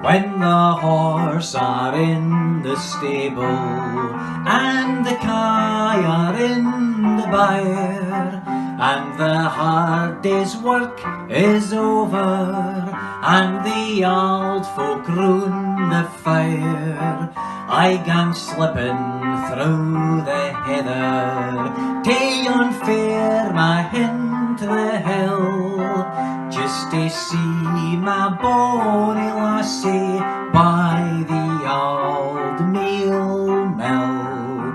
When the horse are in the stable and the kye are in the byre, and the hard day's work is over, and the old folk round the fire, I gang slipping through the heather, tae unfair my hin to the hill, just to see my bonny lassie by the old meal mill.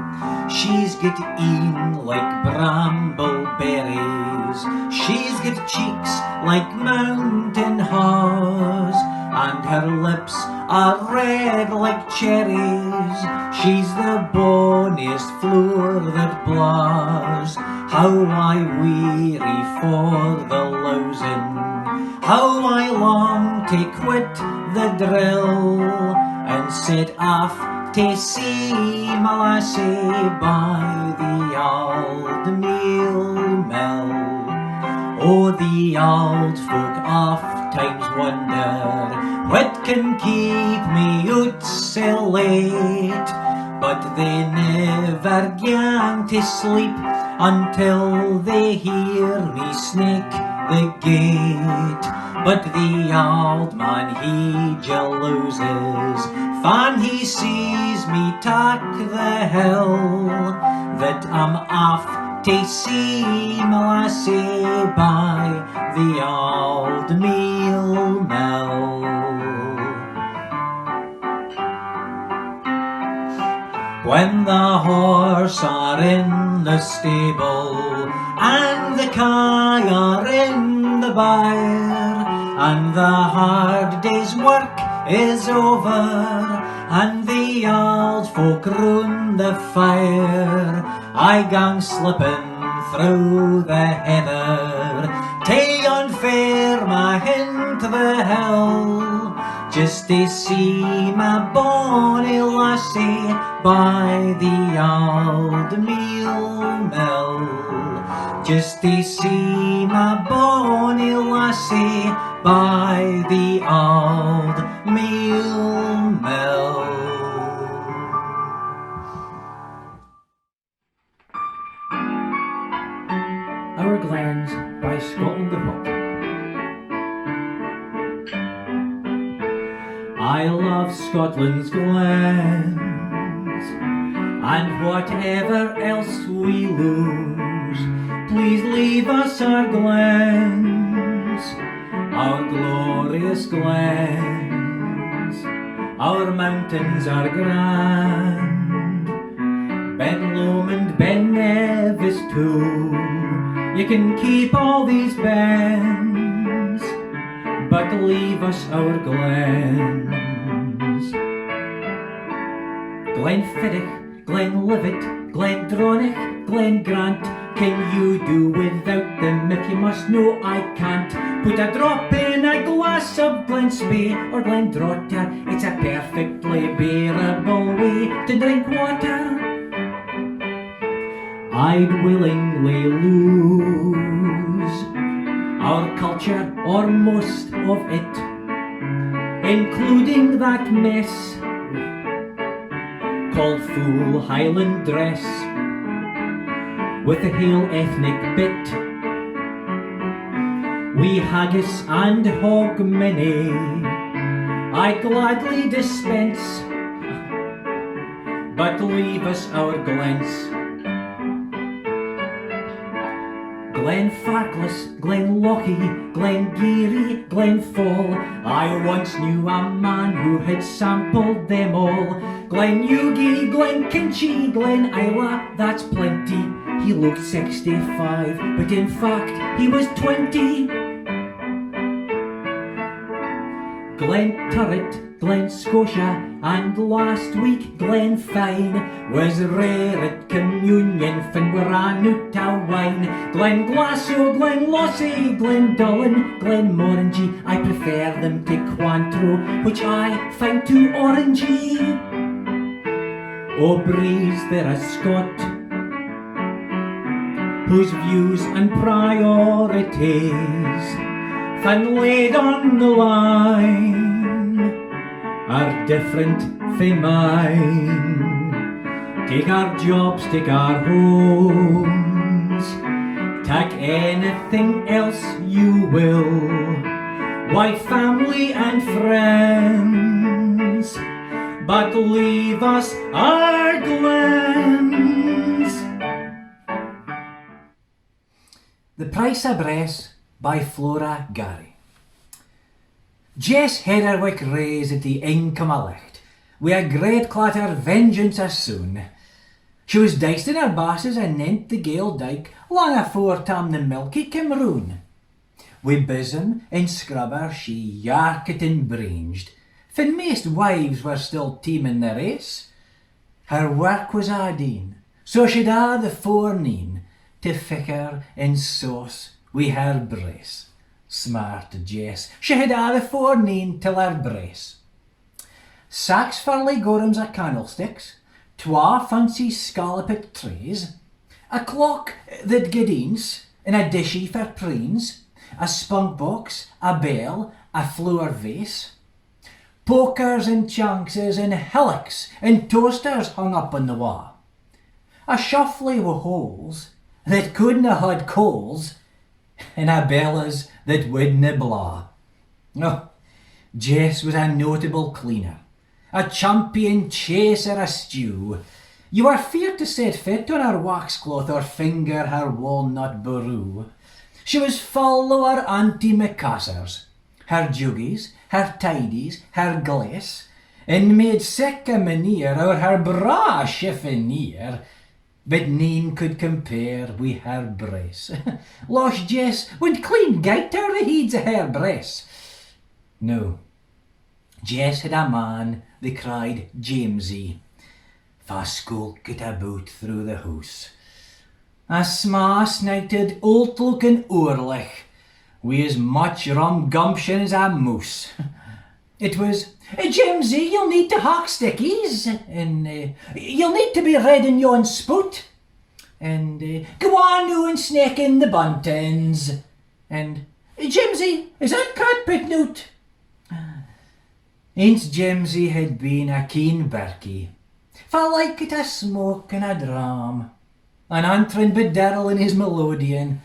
She's got een like brambleberries, she's got cheeks like mountain haws, and her lips are red like cherries. She's the bonniest floor that blaws. How I weary for the losing, how I long to quit the drill, and set off to see my lassie by the old meal mill. Oh, the old folk oft times wonder what can keep me out so late, but they never gang to sleep until they hear me snake the gate. But the old man he jalouses fan he sees me tack the hill, that I'm off to see my lassie by the old meal mill. When the horse are in the stable and the kye are in the byre, and the hard day's work is over, and the old folk round the fire, I gang slipping through the heather, tae unfair my hin to the hill, just to see my bonny lassie by the old meal mill, just to see my bonny lassie by the old meal mill. Our Glens by Scotland the Book. I love Scotland's glens, and whatever else we lose, please leave us our glens, our glorious glens. Our mountains are grand, Ben Lomond, Ben Nevis too. You can keep all these bens, but leave us our glens. Glenfiddich, Glenlivet, Glendronach, Glengrant, can you do without them? If you must know I can't. Put a drop in a glass of Glenspey or Glendrotter, it's a perfectly bearable way to drink water. I'd willingly lose our culture or most of it, including that mess called full Highland dress with the hale ethnic bit. We haggis and hogmanay I gladly dispense, but leave us our glens. Glenfarclas, Glenlochy, Glengeary, Glenfall, I once knew a man who had sampled them all. Glenugie, Glenkinchie, Glen Isla, that's plenty. He looked 65, but in fact he was 20. Glenturret, Glen Scotia, and last week Glenfine was rare at communion fin we ran out of wine. Glen Glasgow, Glen Lossy, Glen Dullen, Glen Morangy, I prefer them to Cointreau, which I find too orangey. O breeze, there a Scot whose views and priorities fin laid on the line different from mine. Take our jobs, take our homes, take anything else you will. Why, family and friends, but leave us our Glens. The Price of Bress by Flora Gary. Jess had her wick raised at the income of licht, wi' a great clatter vengeance as soon. She was diced in her basses and nent the gale dyke long afore Tam the milky came roon. Wi' bosom and scrubber she yarked and branged, fin maist wives were still teaming the race. Her work was ardeen, so she'd a the forenoon to ficker and sauce wi' her brace. Smart Jess, she had a the forenoon till her brace. 6 furley gorums of candlesticks, 2 fancy scalloped trays, a clock that gidines, and a dishy for preens, a spunk box, a bell, a floor vase, pokers and chankses and hillocks and toasters hung up on the wall, a shuffley wi' holes that couldna had coals, and a bellas that wouldna blaw. Oh, Jess was a notable cleaner, a champion chaser of stew. You were feared to set foot on her waxcloth or finger her walnut baroo. She was full o' her antimacassars, her juggies, her tidies, her glass, and made sic a maneer o'er her bra chiffonier, but none could compare wi' her brace. Losh Jess would clean gite her the heads of her brace. No, Jess had a man they cried Jamesy, fa skulked about through the house. A sma-snighted, old-looking oorlich, wi' as much rum gumption as a moose. It was, Jimsy, you'll need to hawk stickies, and you'll need to be red in yon spout, and go on now and snake in the buntings, and Jimsy, is that carpet noot? Aince Jimsy had been a keen birkie, fa like it a smoke and a dram, an antrin bediddle in his melodeon,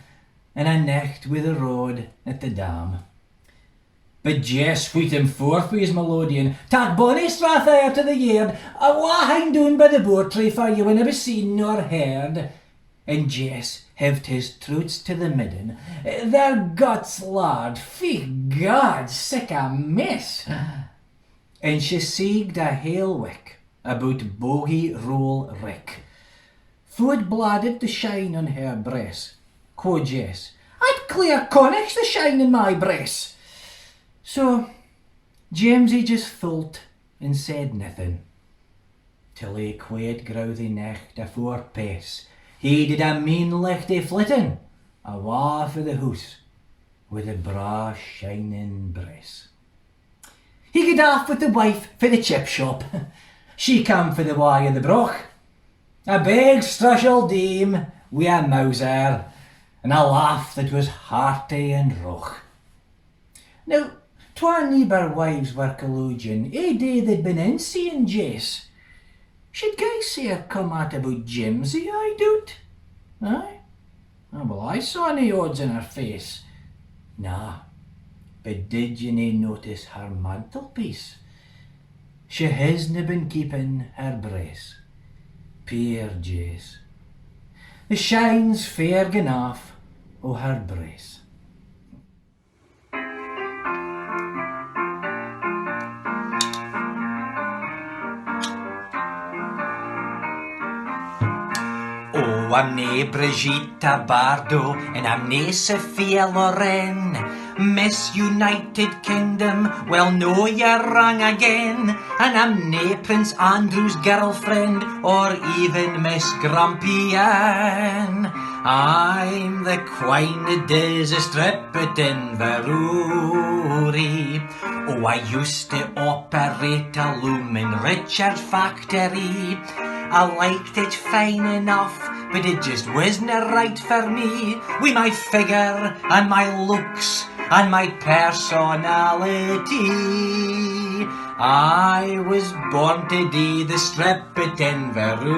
and a necht with the road at the dam. But Jess fleet him forth with his melodeon, tak bonny strath out of the yard, a wahine doon by the boar tree for you never seen nor heard. And Jess heved his troots to the midden, their guts lard, fie God, sick a mess. And she seeged a hale wick about Bogie Roll Rick. Food blooded the shine on her breast, quo Jess, I'd clear conics the shine in my breast. So Jamesy just thought and said nothing, till he quaid grouthy necht afore pace. He did a mean lichty flitting, awa for the hoose, with a bra shining breast. He got off with the wife for the chip shop. She come for the way of the broch. A big strushel dame wi' a mouser, and a laugh that was hearty and roch. Now, 'twar neighbour wives were collusion, day they'd been in seeing Jess. Should guy see her come at about Jimsy, I doot? Aye? Oh, well, I saw nae odds in her face. Nah, but did ye nae notice her mantelpiece? She hasna been keeping her brace. Poor Jess. The shine's fair gone off o' her brace. Oh, I'm nae Brigitte Bardo, and I'm nae Sophia Loren. Miss United Kingdom, well, no, you're wrong again. And I'm nae Prince Andrew's girlfriend, or even Miss Grumpy Ann. I'm the queen that does a strip it in Veroory. Oh, I used to operate a loom in Richard's factory. I liked it fine enough, but it just wasn't right for me. With my figure and my looks and my personality. I was born to do the strip at Inverurie.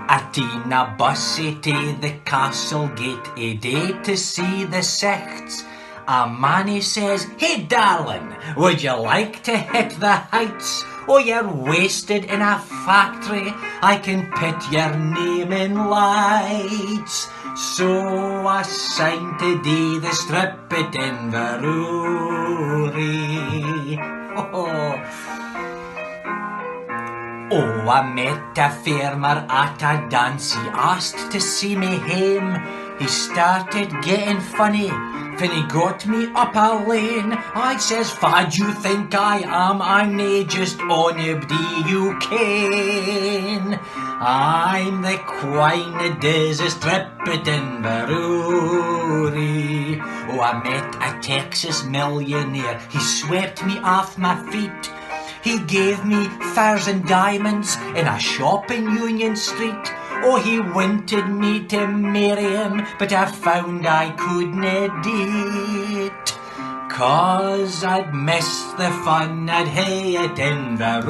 At in a bussy to the castle gate a day to see the sights. A man he says, "Hey darling, would you like to hit the heights? Oh, you're wasted in a factory, I can put your name in lights." So I signed to do the strip at Inverurie. Oh, I met a farmer at a dance, he asked to see me hame. He started getting funny, when he got me up a lane. I says, "Fa do you think I am? I'm nae just onybody you ken. I'm the quine that does a strip at Inverurie." Oh, I met a Texas millionaire, he swept me off my feet. He gave me furs and diamonds in a shop in Union Street. Oh, he wanted me to marry him, but I found I couldn't do it, 'cause I'd missed the fun I'd hae at Inverurie.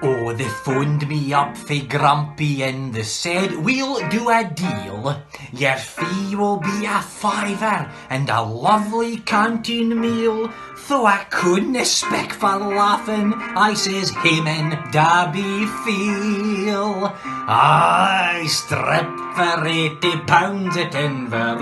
Oh, they phoned me up fae Grumpy and they said, "We'll do a deal. Your fee will be a £5 and a lovely canteen meal." Though I couldn't speak for laughing, I says, "Hey men, Darby feel. I stripped for £80 at Inverurie."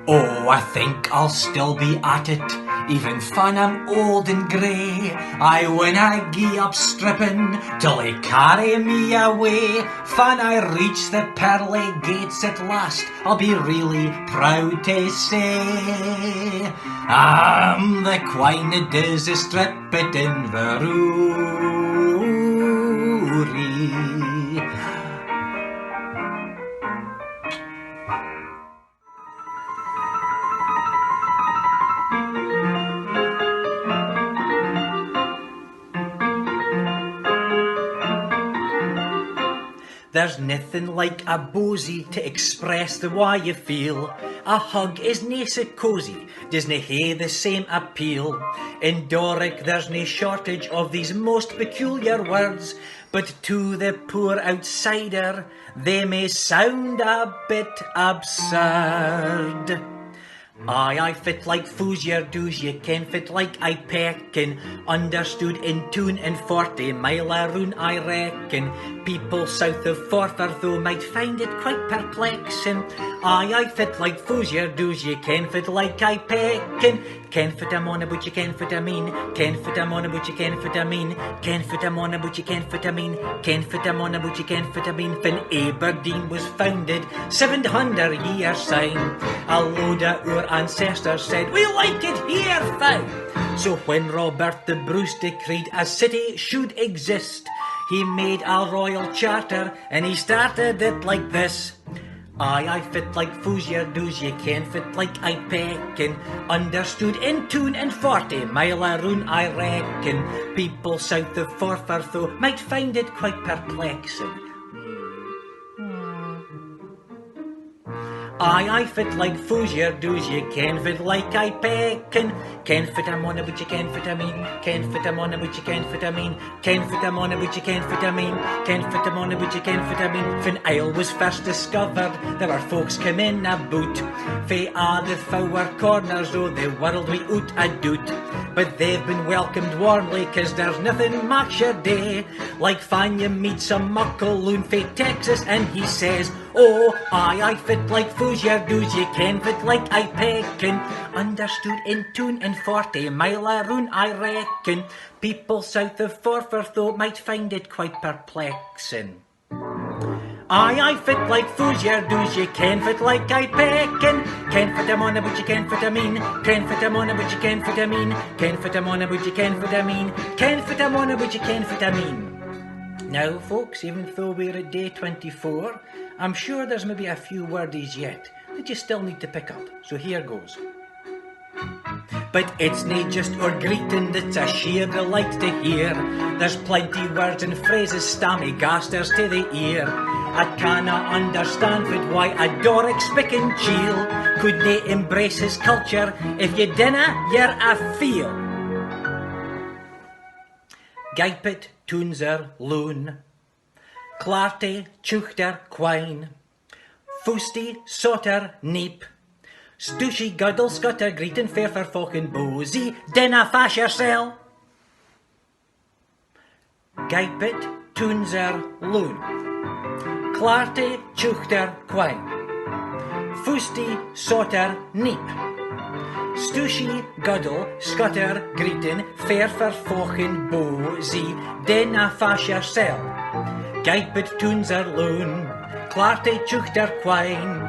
Oh, I think I'll still be at it, even when I'm old and grey. I winna gie up stripping till they carry me away. When I reach the pearly gates at last, I'll be really proud to say I'm the quine that does the strip at Inverurie. There's nothing like a bosie to express the way you feel. A hug is nae so cosy, doesna hae the same appeal. In Doric there's nae shortage of these most peculiar words, but to the poor outsider they may sound a bit absurd. I fit like fools your dues, you ken fit like I peckin. Understood in tune and 40 mile around I reckon. People south of Forfar though might find it quite perplexing. I fit like fools your dues, you ken fit like I peckin. Ken fit a mona but you ken fit a mean. Ken fit a mona but you ken fit a mean. Ken fit a mona but you ken fit a mean. Ken fit a mona but you ken fit a mean. When Aberdeen was founded 700 years syne, a load of our ancestors said, "We like it here, fine." So when Robert the Bruce decreed a city should exist, he made a royal charter and he started it like this. I fit like fools your dues, you ken fit like I peckin. Understood in tune and 40 mile around I reckon. People south of Forfar though might find it quite perplexing. I fit like fools your dues, you ken fit like I peckin. Ken fit a mona but you ken fit a mean. Ken fit a mona but you ken fit a mean. Ken fit a mona but you ken fit a mean. Ken fit a mona but you ken fit a mean. When Isle was first discovered, there were folks come in aboot fae a' the four corners o' the world without a doubt. But they've been welcomed warmly, 'cause there's nothing marks your day like fan you meet some muckaloon fae Texas and he says, "Oh, I fit like fools your dues, you ken fit like I peckin. Understood in tune and 40 mile around I reckon. People south of Forfar though might find it quite perplexing. I fit like fools your dues, you ken fit like I peckin. Ken fit a mona but you ken fit a mean. Ken fit a mona but you ken fit a mean. Ken fit a mona but you ken fit a mean. Ken fit a mona but you ken fit a mean." Now folks, even though we're at day 24, I'm sure there's maybe a few wordies yet that you still need to pick up. So here goes. But it's nae just our greeting that's a sheer delight to hear. There's plenty words and phrases stammy gasters to the ear. I canna understand it why a Doric speaking chiel could nae embrace his culture if you dinna, you're a feel. Gaipit toonser loon, Clarty chuchter quine, Foosty sotter neep, Stooshy guddle scutter greeting fair for fucking boozy, dinna fash yoursel. Gaipit toonser loon, Clarty chuchter quine, Foosty sotter neep, Stooshy guddle scutter greeting fair for fucking boozy, dinna fash yoursel. Gaipit toonser loon, Clarty chuchter quine,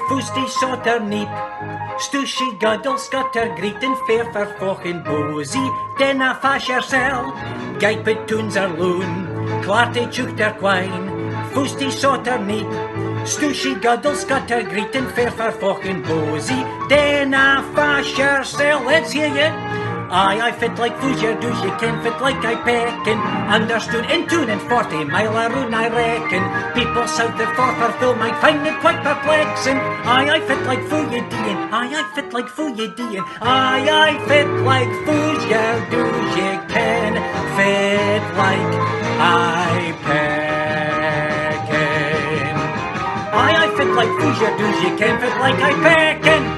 Foosty sotter neep, Stooshy guddle scutter greeting fair for fucking boozy, dinna fash yoursel. Gaipit toonser loon, Clarty chuchter quine, Foosty sotter neep, Stooshy guddle scutter greeting fair for fucking boozy, dinna fash yoursel. Let's hear ye. I fit like Foosier doos, you can fit like I peckin. Understood in tune and 40 mile a roon, I reckon. People south of Forfarthil might find it quite perplexing. I fit like Fooyadeen, I fit like Fooyadeen. I fit like Foosier doos, you can fit like I peckin. I fit like Foosier doos, you can fit like I peckin.